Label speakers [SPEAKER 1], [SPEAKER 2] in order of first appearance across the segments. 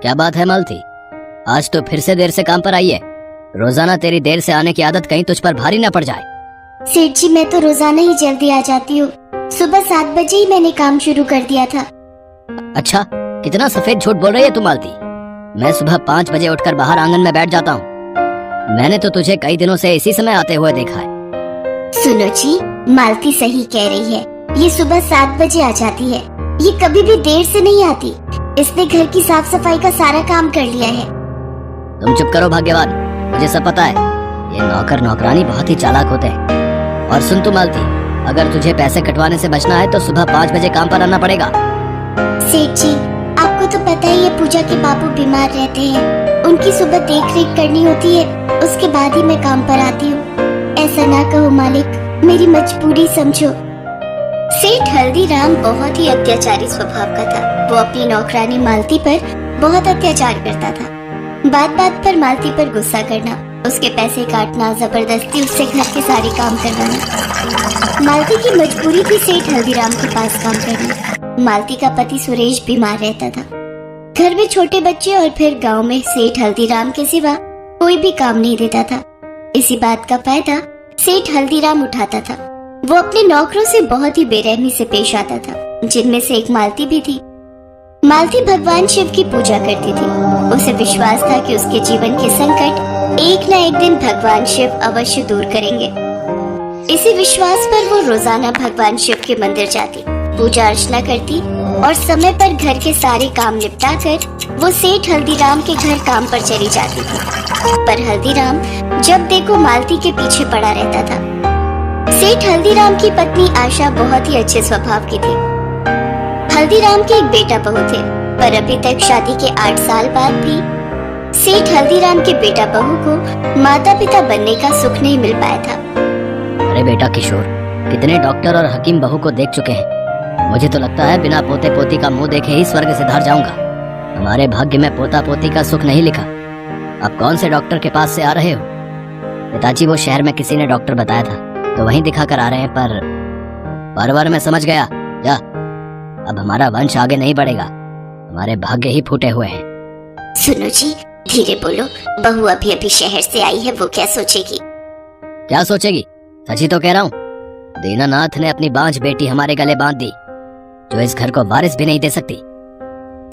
[SPEAKER 1] क्या बात है मालती, आज तो फिर से देर से काम पर आई है। रोजाना तेरी देर से आने की आदत कहीं तुझ पर भारी न पड़ जाए।
[SPEAKER 2] सेठ जी, मैं तो रोजाना ही जल्दी आ जाती हूँ। सुबह 7 बजे ही मैंने काम शुरू कर दिया था।
[SPEAKER 1] अच्छा, कितना सफेद झूठ बोल रही है तू मालती। मैं सुबह 5 बजे उठकर बाहर आंगन में बैठ जाता हूँ। मैंने तो तुझे कई दिनों से इसी समय आते हुए देखा है।
[SPEAKER 2] सुनो जी, मालती सही कह रही है। ये सुबह 7 बजे आ जाती है। ये कभी भी देर से नहीं आती। इसने घर की साफ सफाई का सारा काम कर लिया है।
[SPEAKER 1] तुम चुप करो भाग्यवान, मुझे सब पता है। ये नौकर नौकरानी बहुत ही चालाक होते हैं। और सुन तू मालती, अगर तुझे पैसे कटवाने से बचना है तो सुबह 5 बजे काम पर आना पड़ेगा।
[SPEAKER 2] सेठ जी, आपको तो पता ही है पूजा के बाबू बीमार रहते हैं। उनकी सुबह देख रेख करनी होती है, उसके बाद ही मैं काम पर आती हूँ। ऐसा ना कहो मालिक, मेरी मजबूरी समझो। सेठ हल्दीराम बहुत ही अत्याचारी स्वभाव का था। वो अपनी नौकरानी मालती पर बहुत अत्याचार करता था। बात बात पर मालती पर गुस्सा करना, उसके पैसे काटना, जबरदस्ती उससे घर के सारे काम करवाना। मालती की मजबूरी थी सेठ हल्दीराम के पास काम करना। मालती का पति सुरेश बीमार रहता था। घर में छोटे बच्चे और फिर गांव में सेठ हल्दीराम के सिवा कोई भी काम नहीं देता था। इसी बात का फायदा सेठ हल्दीराम उठाता था। वो अपने नौकरों से बहुत ही बेरहमी से पेश आता था, जिनमें से एक मालती भी थी। मालती भगवान शिव की पूजा करती थी। उसे विश्वास था कि उसके जीवन के संकट एक न एक दिन भगवान शिव अवश्य दूर करेंगे। इसी विश्वास पर वो रोजाना भगवान शिव के मंदिर जाती, पूजा अर्चना करती और समय पर घर के सारे काम निपटा कर वो सेठ हल्दीराम के घर काम पर चली जाती थी। पर हल्दीराम जब देखो मालती के पीछे पड़ा रहता था। सेठ हल्दीराम की पत्नी आशा बहुत ही अच्छे स्वभाव की थी। हल्दीराम के एक बेटा बहू थे, पर अभी तक शादी के 8 साल बाद भी सेठ हल्दीराम के बेटा बहू को माता पिता बनने का सुख नहीं मिल पाया था।
[SPEAKER 1] अरे बेटा किशोर, कितने डॉक्टर और हकीम बहू को देख चुके हैं। मुझे तो लगता है बिना पोते पोती का मुंह देखे ही स्वर्ग से धार जाऊंगा। हमारे भाग्य में पोता पोती का सुख नहीं लिखा। अब कौन से डॉक्टर के पास से आ रहे हो? पिताजी, वो शहर में किसी ने डॉक्टर बताया था तो वहीं दिखा कर आ रहे हैं। पर मैं समझ गया। जा, अब हमारा वंश आगे नहीं बढ़ेगा। हमारे भाग्य ही फूटे हुए हैं।
[SPEAKER 2] सुनो जी, धीरे बोलो। बहू अभी अभी शहर से आई है, वो क्या सोचेगी?
[SPEAKER 1] क्या सोचेगी? सच ही तो कह रहा हूँ। दीनानाथ ने अपनी बांझ बेटी हमारे गले बांध दी, जो इस घर को वारिस भी नहीं दे सकती।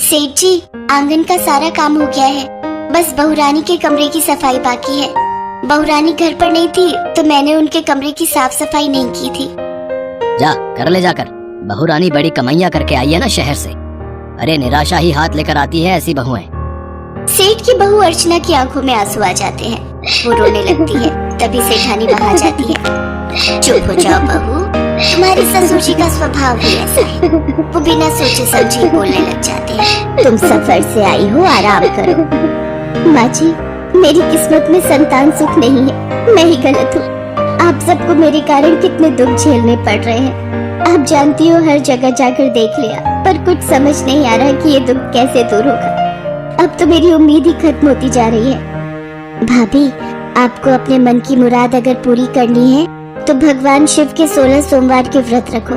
[SPEAKER 2] सेठ जी, आंगन का सारा काम हो गया है। बस बहुरानी के कमरे की सफाई बाकी है। बहुरानी घर पर नहीं थी तो मैंने उनके कमरे की साफ सफाई नहीं की थी।
[SPEAKER 1] जा कर ले जाकर। बहुरानी बड़ी कमाइयाँ करके आई है ना शहर से। अरे निराशा ही हाथ लेकर आती है ऐसी बहुएं।
[SPEAKER 2] सेठ की बहू अर्चना की आंखों में आंसू आ जाते हैं। वो रोने लगती है। तभी सेठानी वहाँ जाती है। चुप हो जाओ बहू, तुम्हारे ससुर जी का स्वभाव ही ऐसा है। वो बिना सोचे समझे बोलने लग जाते हैं। तुम सफर से आई हो, आराम करो। माँ जी, मेरी किस्मत में संतान सुख नहीं है। मैं ही गलत हूँ। आप सबको मेरे कारण कितने दुख झेलने पड़ रहे हैं। आप जानती हो, हर जगह जाकर देख लिया, पर कुछ समझ नहीं आ रहा कि ये दुख कैसे दूर होगा। अब तो मेरी उम्मीद ही खत्म होती जा रही है। भाभी, आपको अपने मन की मुराद अगर पूरी करनी है तो भगवान शिव के 16 सोमवार के व्रत रखो।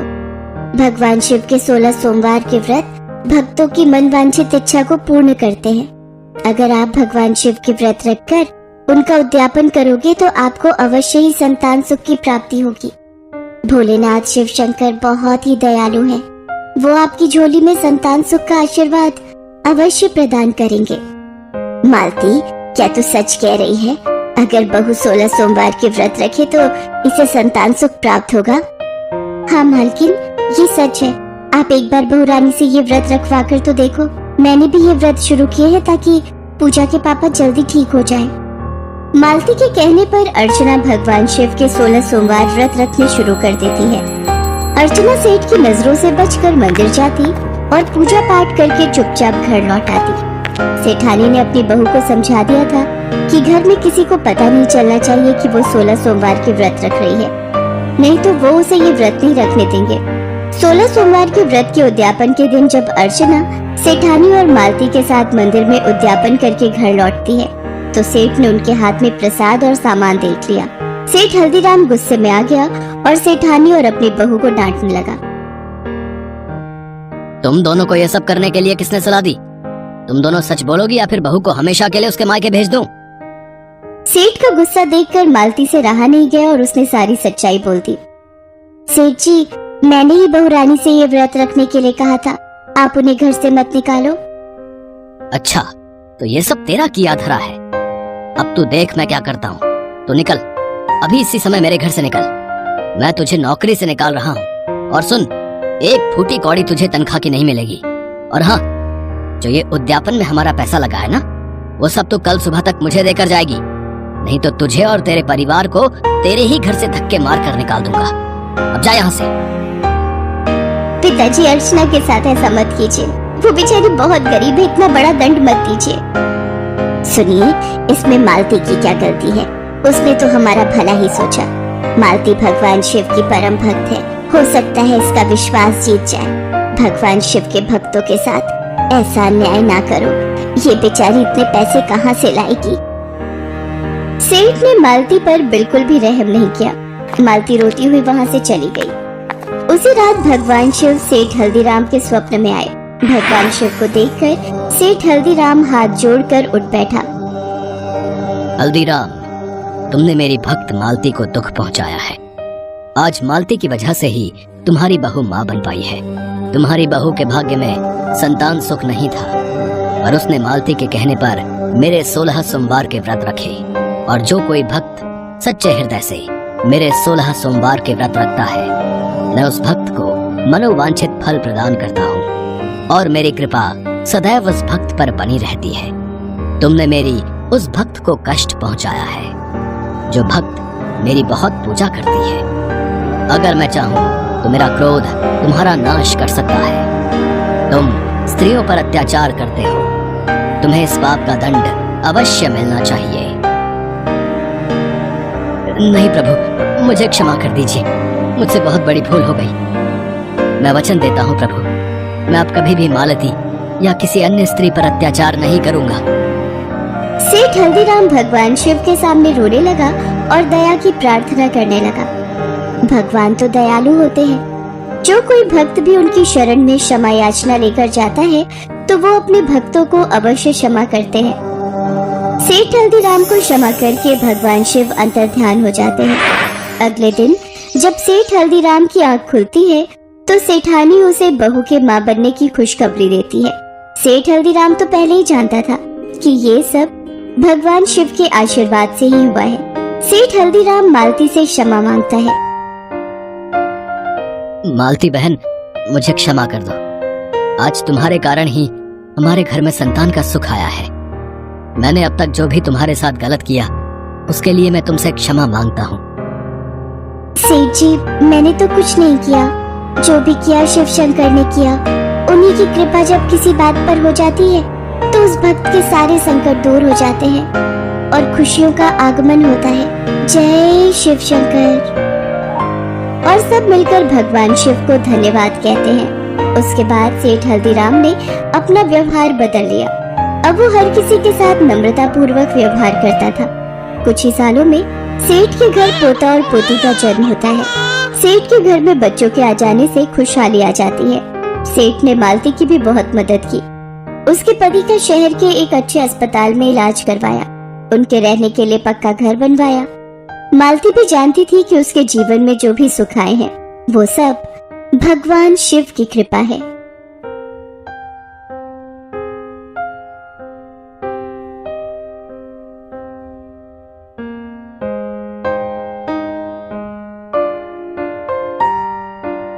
[SPEAKER 2] भगवान शिव के 16 सोमवार के व्रत भक्तों की मन वांछित इच्छा को पूर्ण करते हैं। अगर आप भगवान शिव के व्रत रखकर उनका उद्यापन करोगे तो आपको अवश्य ही संतान सुख की प्राप्ति होगी। भोलेनाथ शिव शंकर बहुत ही दयालु हैं। वो आपकी झोली में संतान सुख का आशीर्वाद अवश्य प्रदान करेंगे। मालती, क्या तू सच कह रही है? अगर बहू 16 सोमवार के व्रत रखे तो इसे संतान सुख प्राप्त होगा? हाँ मालकिन, ये सच है। आप एक बार बहुरानी से ये व्रत रखवा कर तो देखो। मैंने भी ये व्रत शुरू किए हैं ताकि पूजा के पापा जल्दी ठीक हो जाएं। मालती के कहने पर अर्चना भगवान शिव के 16 सोमवार व्रत रखने शुरू कर देती है। अर्चना सेठ की नजरों से बचकर मंदिर जाती और पूजा पाठ करके चुपचाप घर लौट आती। सेठानी ने अपनी बहू को समझा दिया था कि घर में किसी को पता नहीं चलना चाहिए कि वो 16 सोमवार के व्रत रख रही है, नहीं तो वो उसे ये व्रत नहीं रखने देंगे। 16 सोमवार के व्रत के उद्यापन के दिन जब अर्चना सेठानी और मालती के साथ मंदिर में उद्यापन करके घर लौटती है तो सेठ ने उनके हाथ में प्रसाद और सामान देख लिया। सेठ हल्दीराम गुस्से में आ गया और सेठानी और अपनी बहू को डांटने लगा।
[SPEAKER 1] तुम दोनों को ये सब करने के लिए किसने सलाह दी? तुम दोनों सच बोलोगी या फिर बहू को हमेशा के लिए उसके मायके भेज दूं?
[SPEAKER 2] सेठ का गुस्सा देखकर मालती से रहा नहीं गया और उसने सारी सच्चाई बोल दी। सेठ जी, मैंने ही बहू रानी से ये व्रत रखने के लिए कहा था, आप उन्हें घर से मत निकालो।
[SPEAKER 1] अच्छा, तो ये सब तेरा किया धरा है। अब तू देख मैं क्या करता हूँ। तो निकल, अभी इसी समय मेरे घर से निकल। मैं तुझे नौकरी से निकाल रहा हूँ। और सुन, एक फूटी कौड़ी तुझे तनख्वाह की नहीं मिलेगी। और हाँ, जो ये उद्यापन में हमारा पैसा लगा है ना, वो सब तो कल सुबह तक मुझे देकर जाएगी, नहीं तो तुझे और तेरे परिवार को तेरे ही घर से धक्के मार कर निकाल दूंगा। अब जा यहाँ से।
[SPEAKER 2] पिताजी, अर्चना के साथ ऐसा मत कीजिए, वो बेचारी बहुत गरीब है, इतना बड़ा दंड मत दीजिए। सुनिए, इसमें मालती की क्या गलती है? उसने तो हमारा भला ही सोचा। मालती भगवान शिव की परम भक्त है, हो सकता है इसका विश्वास जीत जाए। भगवान शिव के भक्तों के साथ ऐसा अन्याय ना करो, ये बेचारी इतने पैसे कहाँ से लाएगी? सेठ ने मालती पर बिल्कुल भी रहम नहीं किया। मालती रोती हुई वहाँ से चली गई। उसी रात भगवान शिव सेठ हल्दीराम के स्वप्न में आए। भगवान शिव को देखकर सेठ हल्दीराम हाथ जोड़कर उठ बैठा।
[SPEAKER 1] हल्दीराम, तुमने मेरी भक्त मालती को दुख पहुंचाया है। आज मालती की वजह से ही तुम्हारी बहू माँ बन पाई है। तुम्हारी बहू के भाग्य में संतान सुख नहीं था, और उसने मालती के कहने पर मेरे 16 सोमवार के व्रत रखे। और जो कोई भक्त सच्चे हृदय से मेरे 16 सोमवार के व्रत रखता है, मैं उस भक्त को मनोवांछित फल प्रदान करता हूँ, और मेरी कृपा सदैव उस भक्त पर बनी रहती है। तुमने मेरी उस भक्त को कष्ट पहुँचाया है। जो भक्त मेरी बहुत पूजा करती है, अगर मैं चाहूँ तो मेरा क्रोध तुम्हारा नाश कर सकता है। तुम स्त्रियों पर अत्याचार करते हो, तुम्हें इस पाप का दंड अवश्य मिलना चाहिए। नहीं प्रभु, मुझे क्षमा कर दीजिए, मुझसे बहुत बड़ी भूल हो गई। मैं वचन देता हूँ प्रभु, मैं अब कभी भी मालती या किसी अन्य स्त्री पर अत्याचार नहीं करूँगा।
[SPEAKER 2] सेठ हल्दीराम भगवान शिव के सामने रोने लगा और दया की प्रार्थना करने लगा। भगवान तो दयालु होते हैं। जो कोई भक्त भी उनकी शरण में क्षमा याचना लेकर जाता है, तो वो अपने भक्तों को अवश्य क्षमा करते हैं। सेठ हल्दीराम को क्षमा करके भगवान शिव अंतर्ध्यान हो जाते हैं। अगले दिन जब सेठ हल्दीराम की आँख खुलती है, तो सेठानी उसे बहू के माँ बनने की खुशखबरी देती है। सेठ हल्दीराम तो पहले ही जानता था कि ये सब भगवान शिव के आशीर्वाद से ही हुआ है। सेठ हल्दीराम मालती से क्षमा मांगता है।
[SPEAKER 1] मालती बहन, मुझे क्षमा कर दो। आज तुम्हारे कारण ही हमारे घर में संतान का सुख आया है। मैंने अब तक जो भी तुम्हारे साथ गलत किया, उसके लिए मैं तुमसे क्षमा मांगता हूँ।
[SPEAKER 2] सेठ जी, मैंने तो कुछ नहीं किया। जो भी किया शिव शंकर ने किया। उन्हीं की कृपा जब किसी बात पर हो जाती है, तो उस भक्त के सारे संकट दूर हो जाते हैं और खुशियों का आगमन होता है। जय शिव शंकर। और सब मिलकर भगवान शिव को धन्यवाद कहते हैं। उसके बाद सेठ हल्दीराम ने अपना व्यवहार बदल लिया। अब वो हर किसी के साथ नम्रता पूर्वक व्यवहार करता था। कुछ ही सालों में सेठ के घर पोता और पोती का जन्म होता है। सेठ के घर में बच्चों के आ जाने से खुशहाली आ जाती है। सेठ ने मालती की भी बहुत मदद की। उसके पति का शहर के एक अच्छे अस्पताल में इलाज करवाया। उनके रहने के लिए पक्का घर बनवाया। मालती भी जानती थी कि उसके जीवन में जो भी सुख आए हैं, वो सब भगवान शिव की कृपा है।